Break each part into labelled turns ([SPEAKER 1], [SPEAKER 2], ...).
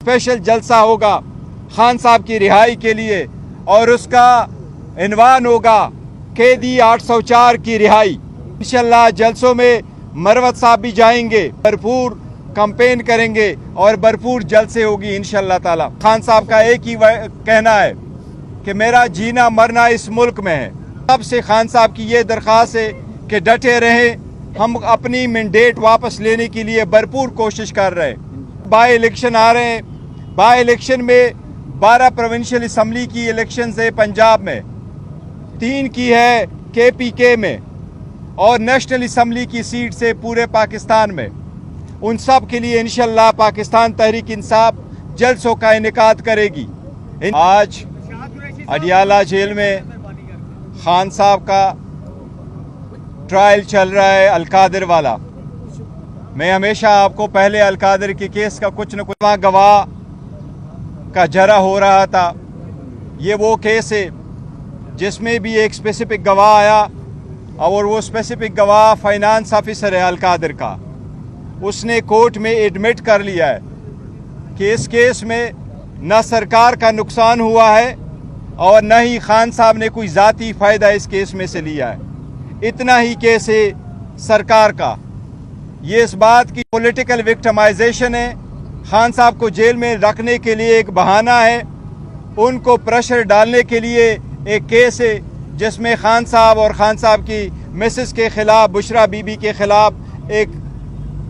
[SPEAKER 1] Special जलसा होगा खान साहब की रिहाई के लिए और उसका इन्वान होगा कैदी 804 की रिहाई। इंशाल्लाह जलसों में मरवत साहब भी जाएंगे, भरपूर कैंपेन करेंगे और भरपूर जलसे होगी इंशाल्लाह ताला। खान साहब का एक ही कहना है कि मेरा जीना मरना इस मुल्क में है। अब से खान साहब की ये दरख्वास्त है कि डटे रहें, हम अपनी मैंडेट वापस लेने के लिए भरपूर कोशिश कर रहे हैं। बाई इलेक्शन आ रहे हैं, बाई इलेक्शन में 12 प्रोविंशियल असम्बली की इलेक्शन है पंजाब में, 3 की है KPK में और नेशनल असम्बली की सीट से पूरे पाकिस्तान में। उन सब के लिए इंशाल्लाह पाकिस्तान तहरीक इंसाफ जलसों का इनेकाद करेगी। आज अडियाला जेल में खान साहब का ट्रायल चल रहा है अलकादिर वाला। मैं हमेशा आपको पहले अलकादिर के केस का कुछ न कुछ गवाह का जरा हो रहा था। ये वो केस है जिसमें भी एक स्पेसिफिक गवाह आया और वो स्पेसिफिक गवाह फाइनेंस ऑफिसर है अलकादिर का। उसने कोर्ट में एडमिट कर लिया है कि इस केस में न सरकार का नुकसान हुआ है और न ही खान साहब ने कोई ज़ाती फ़ायदा इस केस में से लिया है। इतना ही केस है सरकार का। ये इस बात की पॉलिटिकल विक्टिमाइजेशन है, खान साहब को जेल में रखने के लिए एक बहाना है, उनको प्रेशर डालने के लिए एक केस है जिसमें खान साहब और खान साहब की मिसेस के ख़िलाफ़, बुशरा बीबी के ख़िलाफ़ एक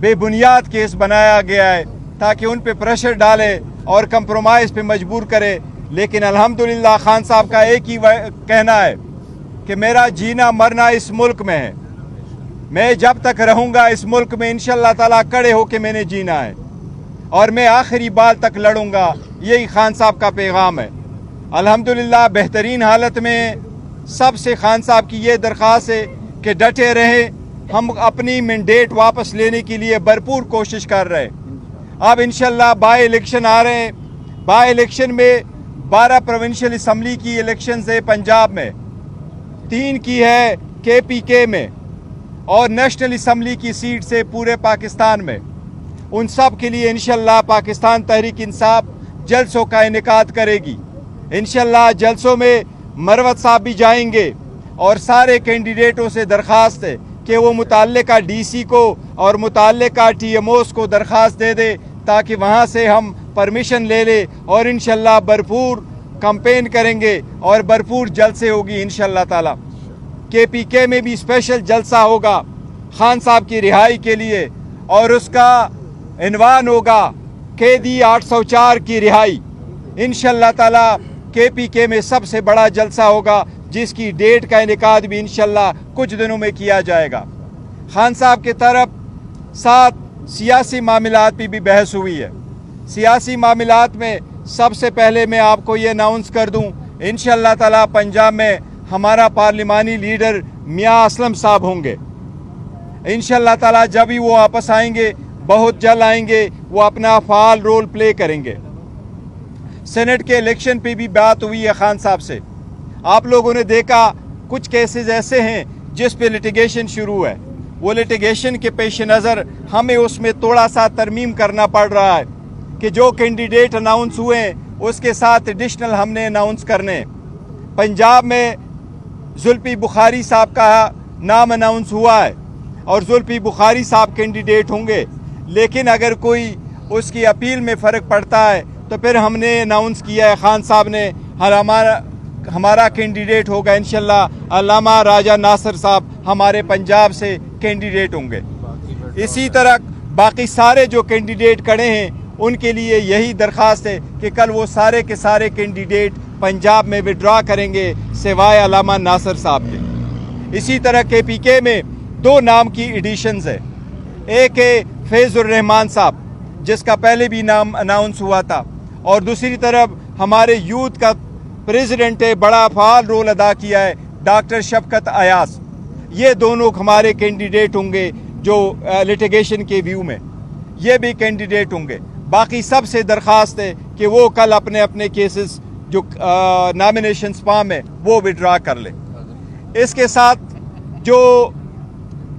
[SPEAKER 1] बेबुनियाद केस बनाया गया है ताकि उन पे प्रेशर डाले और कंप्रोमाइज़ पे मजबूर करे। लेकिन अल्हम्दुलिल्लाह खान साहब का एक ही कहना है कि मेरा जीना मरना इस मुल्क में है। मैं जब तक रहूँगा इस मुल्क में इंशाअल्लाह ताला कड़े होके मैंने जीना है और मैं आखिरी बाल तक लड़ूंगा। यही खान साहब का पैगाम है। अल्हम्दुलिल्लाह बेहतरीन हालत में सबसे खान साहब की ये दरख्वास्त है कि डटे रहें, हम अपनी मैंडेट वापस लेने के लिए भरपूर कोशिश कर रहे हैं। अब इंशाल्लाह बाई इलेक्शन आ रहे हैं, बाई इलेक्शन में 12 प्रोविंशियल असम्बली की इलेक्शन है पंजाब में, 3 की है KPK में और नेशनल असम्बली की सीट से पूरे पाकिस्तान में। उन सब के लिए इंशाल्लाह पाकिस्तान तहरीक इंसाफ जलसों का इनेकाद करेगी। इंशाल्लाह जलसों में मरवत साहब भी जाएंगे और सारे कैंडिडेटों से दरख्वास्त है कि वो मुताल्लिका DC को और मुताल्लिका TMOs को दरख्वास्त दे दे ताकि वहाँ से हम परमिशन ले ले और इंशाल्लाह भरपूर कैंपेन करेंगे और भरपूर जलसे होगी इंशाल्लाह ताला। KPK में भी स्पेशल जलसा होगा खान साहब की रिहाई के लिए और उसका इन्वान होगा कैदी 804 की रिहाई। इंशाल्लाह ताला KPK में सबसे बड़ा जलसा होगा जिसकी डेट का इनेकाद भी इंशाल्लाह कुछ दिनों में किया जाएगा। खान साहब की तरफ साथ सियासी मामलात पे भी बहस हुई है। सियासी मामलात में सबसे पहले मैं आपको ये अनाउंस कर दूं, इंशाल्लाह ताला पंजाब में हमारा पार्लिमानी लीडर मियां असलम साहब होंगे। इंशाल्लाह ताला जब ही वो वापस आएंगे, बहुत जल्द आएंगे, वो अपना फ़ाल रोल प्ले करेंगे। सेनेट के इलेक्शन पे भी बात हुई है खान साहब से। आप लोगों ने देखा कुछ केसेस ऐसे हैं जिस पे लिटिगेशन शुरू है। वो लिटिगेशन के पेश नज़र हमें उसमें थोड़ा सा तरमीम करना पड़ रहा है कि जो कैंडिडेट अनाउंस हुए हैं उसके साथ एडिशनल हमने अनाउंस करने। पंजाब में जुल्फी बुखारी साहब का नाम अनाउंस हुआ है और जुल्फी बुखारी साहब कैंडिडेट होंगे, लेकिन अगर कोई उसकी अपील में फ़र्क पड़ता है तो फिर हमने अनाउंस किया है खान साहब ने हमारा कैंडिडेट होगा इंशाल्लाह अल्लामा राजा नासिर साहब हमारे पंजाब से कैंडिडेट होंगे। इसी तरह बाकी सारे जो कैंडिडेट खड़े हैं उनके लिए यही दरख्वास्त है कि कल वो सारे के सारे कैंडिडेट पंजाब में विड्रॉ करेंगे सिवाय अल्लामा नासिर साहब के। इसी तरह KPK में 2 नाम की एडिशंस है। एक है फैज़ुर रहमान साहब जिसका पहले भी नाम अनाउंस हुआ था और दूसरी तरफ हमारे यूथ का प्रेसिडेंट है, बड़ा फाल रोल अदा किया है, डॉक्टर शफकत अयास। ये दोनों हमारे कैंडिडेट होंगे जो लिटिगेशन के व्यू में ये भी कैंडिडेट होंगे। बाकी सबसे दरख्वास्त है कि वो कल अपने अपने केसेस जो नॉमिनेशन फॉर्म है वो विड्रॉ कर ले। इसके साथ जो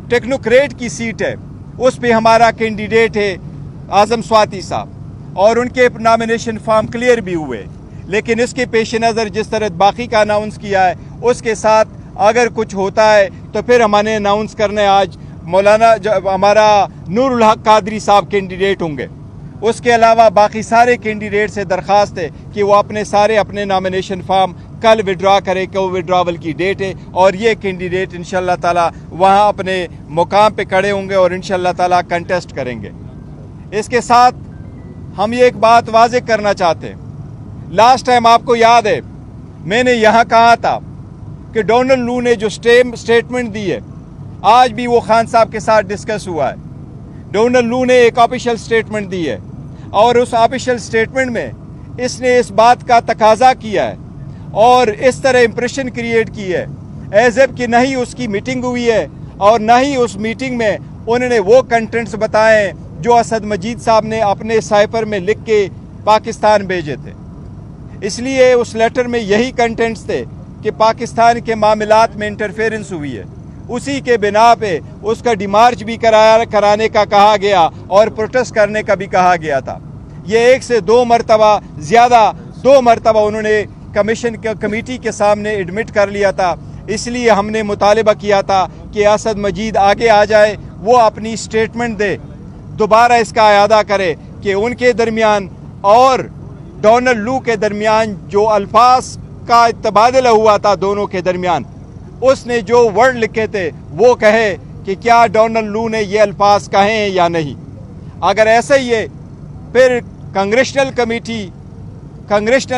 [SPEAKER 1] टेक्नोक्रेट की सीट है उस पे हमारा कैंडिडेट है आज़म स्वाति साहब اور ان کے نامینیشن فارم کلیئر بھی ہوئے، لیکن اس کے پیش نظر جس طرح باقی کا اناؤنس کیا ہے اس کے ساتھ اگر کچھ ہوتا ہے تو پھر ہم نے اناؤنس کرنے آج مولانا ہمارا نور الحق قادری صاحب کینڈیڈیٹ ہوں گے. اس کے علاوہ باقی سارے کینڈیڈیٹ سے درخواست ہے کہ وہ اپنے نامینیشن فارم کل وڈرا کرے کہ وہ وڈراول کی ڈیٹ ہے، اور یہ کینڈیڈیٹ انشاءاللہ تعالی وہاں اپنے مقام پہ کھڑے ہوں گے اور انشاءاللہ تعالی کنٹیسٹ کریں گے. اس کے ساتھ ہم یہ ایک بات واضح کرنا چاہتے ہیں. لاسٹ ٹائم آپ کو یاد ہے میں نے یہاں کہا تھا کہ ڈونلڈ لو نے جو سٹیٹمنٹ دی ہے آج بھی وہ خان صاحب کے ساتھ ڈسکس ہوا ہے. ڈونلڈ لو نے ایک آفیشیل سٹیٹمنٹ دی ہے اور اس آفیشیل سٹیٹمنٹ میں اس نے اس بات کا تقاضا کیا ہے اور اس طرح امپریشن کریٹ کی ہے ایز ایف کہ نہ ہی اس کی میٹنگ ہوئی ہے اور نہ ہی اس میٹنگ میں انہوں نے وہ کنٹینٹس بتائے جو اسد مجید صاحب نے اپنے سائپر میں لکھ کے پاکستان بھیجے تھے. اس لیے اس لیٹر میں یہی کنٹینٹس تھے کہ پاکستان کے معاملات میں انٹرفیرنس ہوئی ہے. اسی کے بنا پہ اس کا ڈیمارچ بھی کرانے کا کہا گیا اور پروٹیسٹ کرنے کا بھی کہا گیا تھا. یہ ایک سے دو مرتبہ انہوں نے کمیٹی کے سامنے ایڈمٹ کر لیا تھا. اس لیے ہم نے مطالبہ کیا تھا کہ اسد مجید آگے آ جائے، وہ اپنی سٹیٹمنٹ دے، دوبارہ اس کا اعادہ کرے کہ ان کے درمیان اور ڈونلڈ لو کے درمیان جو الفاظ کا تبادلہ ہوا تھا دونوں کے درمیان، اس نے جو ورڈ لکھے تھے وہ کہے کہ کیا ڈونلڈ لو نے یہ الفاظ کہے ہیں یا نہیں. اگر ایسا ہی ہے پھر کنگریشنل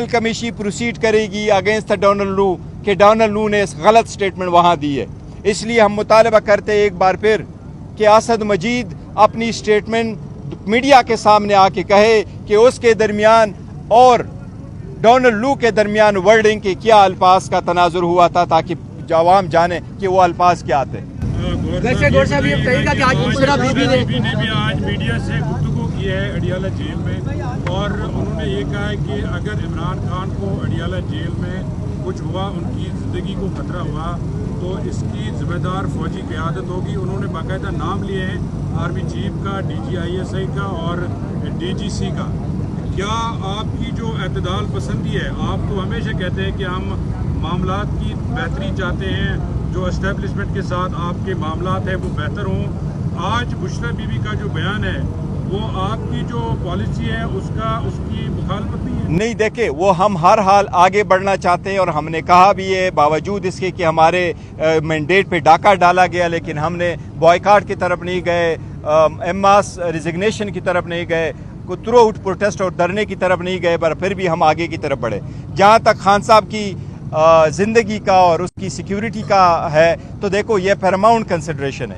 [SPEAKER 1] کمیشن پروسیڈ کرے گی اگینسٹ ڈونلڈ لو کہ ڈونلڈ لو نے غلط سٹیٹمنٹ وہاں دی ہے. اس لیے ہم مطالبہ کرتے ایک بار پھر کہ اسد مجید اپنی سٹیٹمنٹ میڈیا کے سامنے آ کے کہے کہ اس کے درمیان اور ڈونلڈ لو کے درمیان ورڈنگ کے کیا الفاظ کا تناظر ہوا تھا تاکہ عوام جانے کہ وہ الفاظ کیا تھے.
[SPEAKER 2] ویسے گور صاحب یہ بتائیے گا کہ آج مشرا بی بی
[SPEAKER 3] نے بھی آج میڈیا سے گفتگو کی ہے اڈیالہ جیل میں، اور انہوں نے یہ کہا ہے کہ اگر عمران خان کو اڈیالہ جیل میں کچھ ہوا، ان کی زندگی کو خطرہ ہوا، تو اس کی ذمہ دار فوجی قیادت ہوگی. انہوں نے باقاعدہ نام لیے ہیں آرمی چیف کا، D G I S I کا اور ڈی جی سی کا. کیا آپ کی جو اعتدال پسندی ہے، آپ تو ہمیشہ کہتے ہیں کہ ہم معاملات کی بہتری چاہتے ہیں، جو اسٹیبلشمنٹ کے ساتھ آپ کے معاملات ہیں وہ بہتر ہوں، آج بشرا بی بی کا جو بیان ہے وہ آپ کی جو پالیسی ہے اس کی مخالفت نہیں ہے؟
[SPEAKER 1] نہیں، دیکھیں وہ ہم ہر حال آگے بڑھنا چاہتے ہیں اور ہم نے کہا بھی ہے باوجود اس کے کہ ہمارے مینڈیٹ پہ ڈاکہ ڈالا گیا، لیکن ہم نے بوائیکاٹ کی طرف نہیں گئے، ایماس ریزگنیشن کی طرف نہیں گئے، تھرو آؤٹ پروٹیسٹ اور دھرنے کی طرف نہیں گئے، پر پھر بھی ہم آگے کی طرف بڑھے. جہاں تک خان صاحب کی زندگی کا اور اس کی سیکیورٹی کا ہے تو دیکھو یہ پیراماؤنٹ کنسیڈریشن ہے.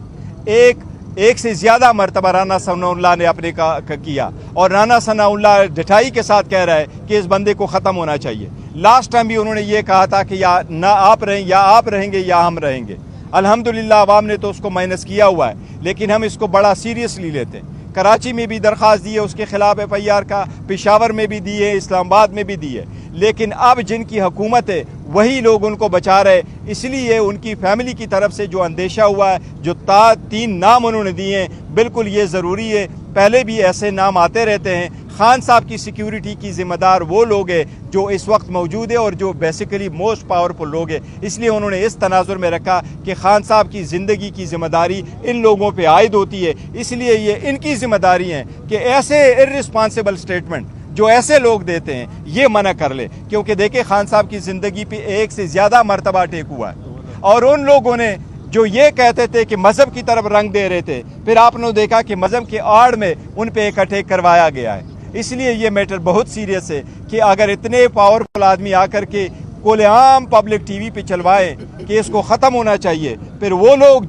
[SPEAKER 1] ایک سے زیادہ مرتبہ رانا ثناء اللہ نے اپنے کا کیا اور رانا ثناء اللہ ڈٹائی کے ساتھ کہہ رہا ہے کہ اس بندے کو ختم ہونا چاہیے. لاسٹ ٹائم بھی انہوں نے یہ کہا تھا کہ یا نہ آپ رہیں گے یا ہم رہیں گے. الحمدللہ عوام نے تو اس کو مائنس کیا ہوا ہے، لیکن ہم اس کو بڑا سیریسلی لیتے ہیں. کراچی میں بھی درخواست دی ہے اس کے خلاف ایف آئی آر کا، پشاور میں بھی دی ہے، اسلام آباد میں بھی دی ہے، لیکن اب جن کی حکومت ہے وہی لوگ ان کو بچا رہے. اس لیے ان کی فیملی کی طرف سے جو اندیشہ ہوا ہے، جو 3 نام انہوں نے دیے ہیں، بالکل یہ ضروری ہے. پہلے بھی ایسے نام آتے رہتے ہیں. خان صاحب کی سیکیورٹی کی ذمہ دار وہ لوگ ہیں جو اس وقت موجود ہے اور جو بیسیکلی موسٹ پاورفل لوگ ہیں. اس لیے انہوں نے اس تناظر میں رکھا کہ خان صاحب کی زندگی کی ذمہ داری ان لوگوں پہ عائد ہوتی ہے. اس لیے یہ ان کی ذمہ داری ہے کہ ایسے ارسپانسبل سٹیٹمنٹ جو ایسے لوگ دیتے ہیں یہ منع کر لے، کیونکہ دیکھیں خان صاحب کی زندگی پہ 1 سے زیادہ مرتبہ اٹیک ہوا ہے. اور ان لوگوں نے جو یہ کہتے تھے کہ مذہب کی طرف رنگ دے رہے تھے، پھر آپ نے دیکھا کہ مذہب کے آڑ میں ان پہ ایک اٹیک کروایا گیا ہے. اس لیے یہ میٹر بہت سیریس ہے کہ اگر اتنے پاورفل آدمی آ کر کے کھلے عام پبلک ٹی وی پہ چلوائیں کہ اس کو ختم ہونا چاہیے، پھر وہ لوگ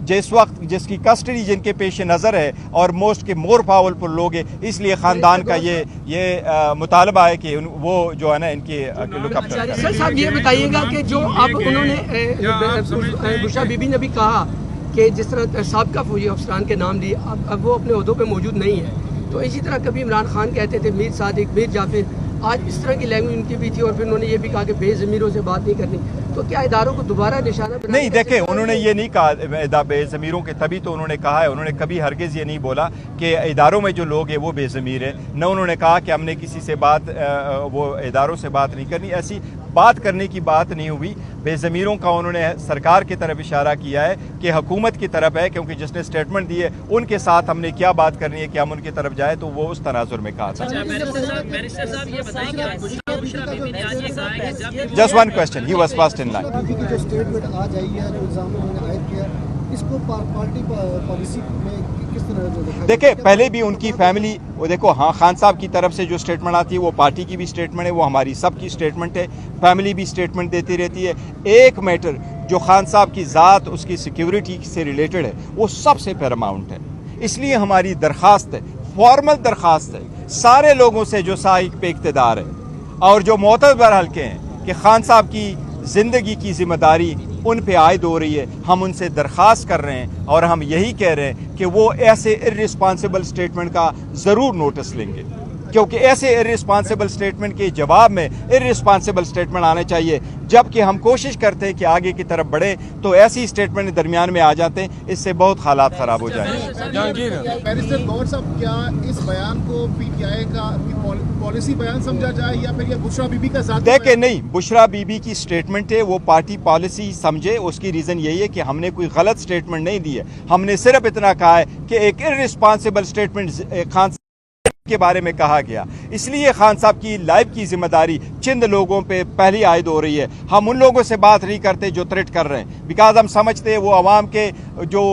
[SPEAKER 1] جس کی کسٹڈی جن کے پیش نظر ہے اور مور پاورفل لوگ ہیں، اس لیے خاندان کا یہ مطالبہ ہے کہ وہ جو ہے نا ان کی لک اپ کریں.
[SPEAKER 2] سر صاحب یہ بتائیے گا کہ جو انہوں نے بشرا بی بی نے بھی کہا کہ جس طرح سابقہ فوجی افسران کے نام لیے اب وہ اپنے عہدوں پہ موجود نہیں ہے، تو اسی طرح کبھی عمران خان کہتے تھے میر صادق، میر جعفر، آج اس طرح کی لینگویج ان کی بھی تھی، اور پھر انہوں نے یہ بھی کہا کہ بے ضمیروں سے بات نہیں کرنی. तो क्या इदारों को दोबारा निशाना बनाने
[SPEAKER 1] नहीं,
[SPEAKER 2] का
[SPEAKER 1] देखें,
[SPEAKER 2] चक्कर
[SPEAKER 1] उन्होंने
[SPEAKER 2] है?
[SPEAKER 1] ये नहीं कहा बेज़मीरों के, तभी तो उन्होंने कहा है, उन्होंने कभी हरगिज़ ये नहीं बोला कि इदारों में जो लोग हैं वो बेज़मीर है। न उन्होंने कहा कि हमने किसी से बात वो इदारों से बात नहीं करनी, ऐसी बात करने की बात नहीं हुई। बेज़मीरों का उन्होंने सरकार की तरफ इशारा किया है कि हुकूमत की तरफ है, क्योंकि जिसने स्टेटमेंट दी है उनके साथ हमने क्या बात करनी है कि हम उनकी तरफ जाए, तो वो उस तनाजुर में कहा था। Just one question, he was first in line.
[SPEAKER 4] बीबी की जो स्टेटमेंट आज आई है, जो इल्जाम उन्होंने आयद किया, इसको पार्टी पॉलिसी में किस तरह जो देखा?
[SPEAKER 1] देखिए, पहले भी उनकी फैमिली, वो देखो, हाँ, खान साहब की तरफ से जो स्टेटमेंट आती है वो पार्टी की भी स्टेटमेंट है, वो हमारी सब की स्टेटमेंट है, फैमिली भी स्टेटमेंट देती रहती है। एक मैटर जो खान साहब की ज़ात, उसकी सिक्योरिटी से रिलेटेड है, वो सबसे पैरामाउंट है। इसलिए हमारी दरख्वास्त है, फॉर्मल दरख्वास्त है सारे लोगों से जो साइक पे इक़्तिदार है और जो मोतबर हल्के हैं कि खान साहब की ज़िंदगी की ज़िम्मेदारी उन पे आयद हो रही है। हम उनसे दरख्वास्त कर रहे हैं और हम यही कह रहे हैं कि वो ऐसे इर्रिस्पॉन्सिबल स्टेटमेंट का ज़रूर नोटिस लेंगे, क्योंकि ऐसे इर्रिस्पॉन्सिबल स्टेटमेंट के जवाब में इर्रिस्पॉन्सिबल स्टेटमेंट आने चाहिए। जबकि हम कोशिश करते हैं कि आगे की तरफ बढ़े, तो ऐसी स्टेटमेंट दरमियान में आ जाते हैं, इससे बहुत हालात ख़राब हो जाएंगे।
[SPEAKER 4] बैरिस्टर गौर साहब, क्या इस बयान को पीटीआई का पॉलिसी बयान समझा जाए या फिर ये बुशरा बीबी का ज़ाती
[SPEAKER 1] देखे, नहीं, बुशरा बीबी की स्टेटमेंट है, वो पार्टी पॉलिसी समझे। उसकी रीज़न यही है कि हमने कोई गलत स्टेटमेंट नहीं दी है, हमने सिर्फ इतना कहा है कि एक इर्रिस्पॉन्सिबल स्टेटमेंट खान के बारे में कहा गया, इसलिए खान साहब की लाइफ की जिम्मेदारी चंद लोगों पे पहली आयद हो रही है। हम उन लोगों से बात नहीं करते जो थ्रेट कर रहे हैं, बिकॉज हम समझते हैं वो आवाम के जो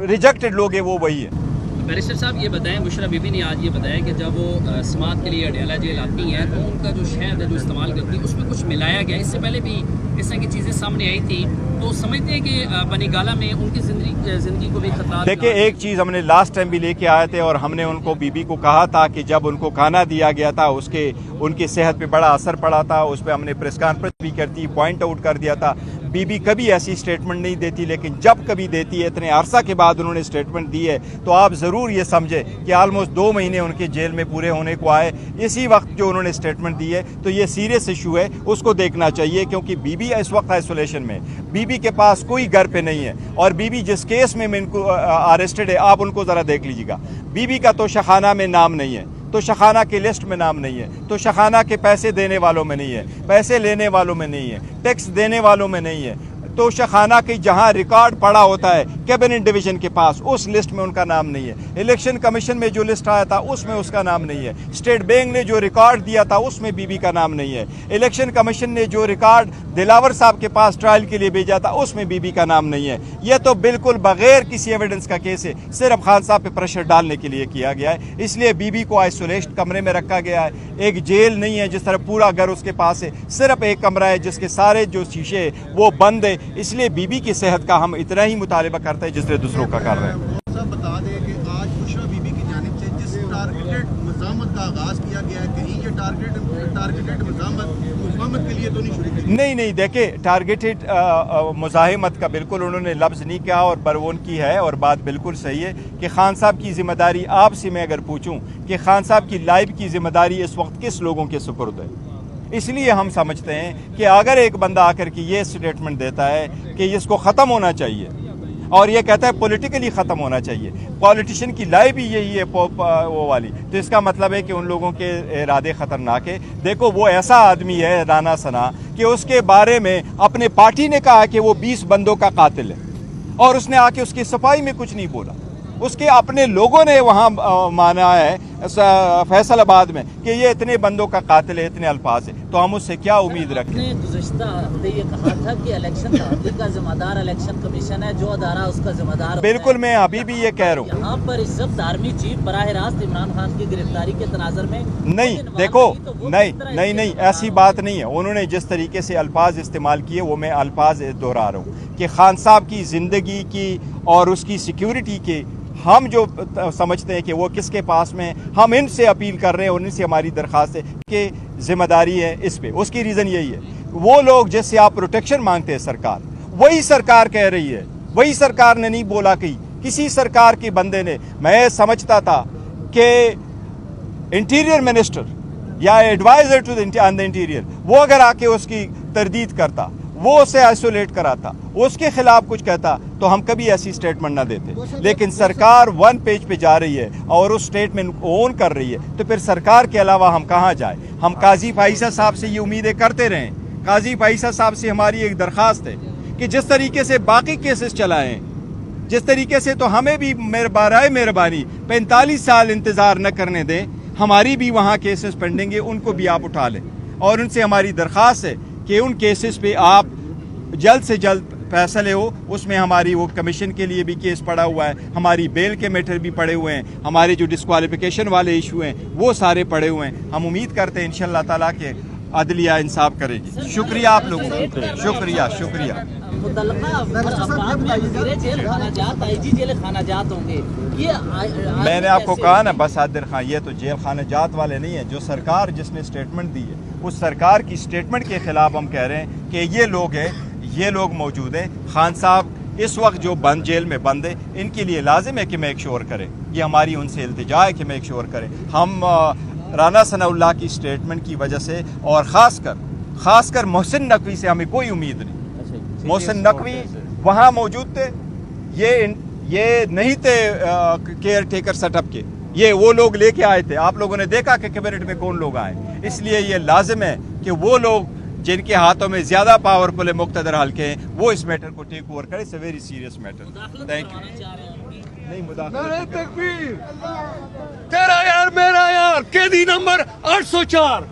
[SPEAKER 1] रिजेक्टेड लोग हैं वो वही है।
[SPEAKER 5] बैरिस्टर साहब, ये बताएं, बुशरा बीबी ने आज ये बताया कि जब वो समाअत के लिए अडयाला जेल आती हैं तो उनका जो शहद है जो इस्तेमाल करती है उसमें कुछ मिलाया गया। इससे पहले भी इस तरह की चीज़ें सामने आई थी, तो समझते हैं कि बनीगाला में उनकी ज़िंदगी को भी खतरा।
[SPEAKER 1] देखिए, एक चीज़ हमने लास्ट टाइम भी लेके आए थे और हमने उनको बीबी को कहा था कि जब उनको खाना दिया गया था उसके उनकी सेहत पे बड़ा असर पड़ा था, उस पर हमने प्रेस कॉन्फ्रेंस भी करती, पॉइंट आउट कर दिया था। बीबी कभी ऐसी स्टेटमेंट नहीं देती, लेकिन जब कभी देती है, इतने अरसा के बाद उन्होंने स्टेटमेंट दी है, तो आप ज़रूर ये समझे कि ऑलमोस्ट 2 महीने उनके जेल में पूरे होने को आए। इसी वक्त जो उन्होंने स्टेटमेंट दी है, तो ये सीरियस इशू है, उसको देखना चाहिए, क्योंकि बीबी इस वक्त आइसोलेशन में, बीबी के पास कोई घर पे नहीं है। और बीबी जिस केस में इनको अरेस्टेड है, आप उनको ज़रा देख लीजिएगा, बीबी का तो शखाना में नाम नहीं है, तो शखाना के लिस्ट में नाम नहीं है, तो शखाना के पैसे देने वालों में नहीं है, पैसे लेने वालों में नहीं है, टैक्स देने वालों में नहीं है, तो शखाना की जहां रिकॉर्ड पड़ा होता है कैबिनेट डिवीजन के पास, उस लिस्ट में उनका नाम नहीं है। इलेक्शन कमीशन में जो लिस्ट आया था उसमें उसका नाम नहीं है। स्टेट बैंक ने जो रिकॉर्ड दिया था उसमें बीबी का नाम नहीं है। इलेक्शन कमीशन ने जो रिकॉर्ड दिलावर साहब के पास ट्रायल के लिए भेजा था उसमें बीबी का नाम नहीं है। यह तो बिल्कुल बगैर किसी एविडेंस का केस है, सिर्फ खान साहब पे प्रेशर डालने के लिए किया गया है। इसलिए बीबी को आइसोलेट कमरे में रखा गया है। एक जेल नहीं है जिस तरह पूरा घर उसके पास है, सिर्फ एक कमरा है जिसके सारे जो शीशे वो बंद है। इसलिए बीबी की सेहत का हम इतना ही मुतालबा करते हैं जिससे दूसरों का कर रहे हैं।
[SPEAKER 4] सब बता दें कि आज बुशरा बीबी की जानिब से जिस टारगेटेड मज़ामत का आगाज़ किया गया है, कहीं ये टारगेटेड मुज़ामत के लिए तो नहीं शुरू की?
[SPEAKER 1] नहीं, देखे, टारगेटेड मुज़ाहिमत का बिल्कुल उन्होंने लफ्ज़ नहीं कहा और बरवोन की है, और बात बिल्कुल सही है कि खान साहब की ज़िम्मेदारी, आपसे मैं अगर पूछूं कि खान साहब की लाइफ की ज़िम्मेदारी इस वक्त किस लोगों के सुपुर्द है, इसलिए हम समझते हैं कि अगर एक बंदा आकर के ये स्टेटमेंट देता है कि इसको ख़त्म होना चाहिए और ये कहता है पॉलिटिकली ख़त्म होना चाहिए, पॉलिटिशियन की लाइफ ही यही है वो वाली, तो इसका मतलब है कि उन लोगों के इरादे ख़तरनाक है। देखो, वो ऐसा आदमी है राना सना कि उसके बारे में अपने पार्टी ने कहा कि वो 20 बंदों का कातिल है और उसने आके उसकी सफाई में कुछ नहीं बोला। उसके अपने लोगों ने वहाँ माना है फैसलाबाद में कि ये इतने बंदों का कातिल है, इतने अल्फाज है, तो हम उससे क्या उम्मीद रखें?
[SPEAKER 6] ने गुज़श्ता हफ्ते ये कहा था कि इलेक्शन का जिम्मेदार इलेक्शन कमीशन है, जो अदारा उसका जिम्मेदार।
[SPEAKER 1] बिल्कुल, मैं अभी भी ये कह रहा हूँ।
[SPEAKER 6] यहाँ पर इस वक्त आर्मी चीफ बराह रास्त इमरान खान की गिरफ्तारी के तनाजर में
[SPEAKER 1] नहीं, देखो, नहीं, ऐसी बात नहीं है। उन्होंने जिस तरीके से अल्फाज इस्तेमाल किए वो मैं अल्फाज दोहरा रहा हूँ कि खान साहब की ज़िंदगी की और उसकी सिक्योरिटी के हम जो समझते हैं कि वो किसके पास में, हम इनसे अपील कर रहे हैं और इनसे हमारी दरख्वास्त है कि जिम्मेदारी है इस पे। उसकी रीज़न यही है, वो लोग जिससे आप प्रोटेक्शन मांगते हैं, सरकार वही सरकार कह रही है, वही सरकार ने नहीं बोला कि किसी सरकार के बंदे ने। मैं समझता था कि इंटीरियर मिनिस्टर या एडवाइजर टू द इंटीरियर वो अगर आके उसकी तरदीद करता, वो उसे आइसोलेट कराता, उसके खिलाफ कुछ कहता, तो हम कभी ऐसी स्टेटमेंट ना देते। लेकिन सरकार वन पेज पे जा रही है और उस स्टेटमेंट को ओन कर रही है, तो फिर सरकार के अलावा हम कहाँ जाए? हम काजी फाइसा साहब से ये उम्मीदें करते रहें। काजी फाइसा साहब से हमारी एक दरख्वास्त है कि जिस तरीके से बाकी केसेस चलाएं, जिस तरीके से, तो हमें भी बराए मेहरबानी 45 साल इंतज़ार न करने दें। हमारी भी वहाँ केसेस पेंडिंग है, उनको भी आप उठा लें। और उनसे हमारी दरख्वास्त है कि उन केसेस पे आप जल्द से जल्द फैसले हो। उसमें हमारी वो कमीशन के लिए भी केस पड़ा हुआ है, हमारी बेल के मैटर भी पड़े हुए हैं, हमारे जो डिस्क्वालिफिकेशन वाले इशू हैं वो सारे पड़े हुए हैं। हम उम्मीद करते हैं इंशाअल्लाह ताला के अदलिया इंसाफ करेगी। शुक्रिया आप लोगों का, शुक्रिया शुक्रिया।
[SPEAKER 6] मुतल्लका अफराद में वज़ीर जेल खानाजात, आईजी जेल खानाजात होंगे। ये
[SPEAKER 1] मैंने आपको कहा ना बस आदिर खान, ये तो जेल खानाजात वाले नहीं है। जो सरकार जिसने स्टेटमेंट दी है, उस सरकार की स्टेटमेंट के खिलाफ हम कह रहे हैं कि ये लोग हैं, ये लोग मौजूद हैं। खान साहब इस वक्त जो बंद जेल में बंद है, इनके लिए लाजिम है कि मेक श्योर करें, ये हमारी उनसे इल्तिजा है कि मेक श्योर करें। हम राना सनाउल्लाह की स्टेटमेंट की वजह से और ख़ासकर मोहसिन नकवी से हमें कोई उम्मीद नहीं। मोहसिन नकवी वहाँ मौजूद थे, ये नहीं थे केयर टेकर सेटअप के, ये वो लोग लेके आए थे। आप लोगों ने देखा कि कैबिनेट में कौन लोग आए। इसलिए ये लाजिम है कि वो लोग जिनके हाथों में ज़्यादा पावरफुल है मुक़्तदर हल्के हैं, वो इस मैटर को टेक ओवर करें। It's a very serious matter. Thank you. नहीं
[SPEAKER 7] तकबीर, तेरा यार मेरा यार, कैदी नंबर 804।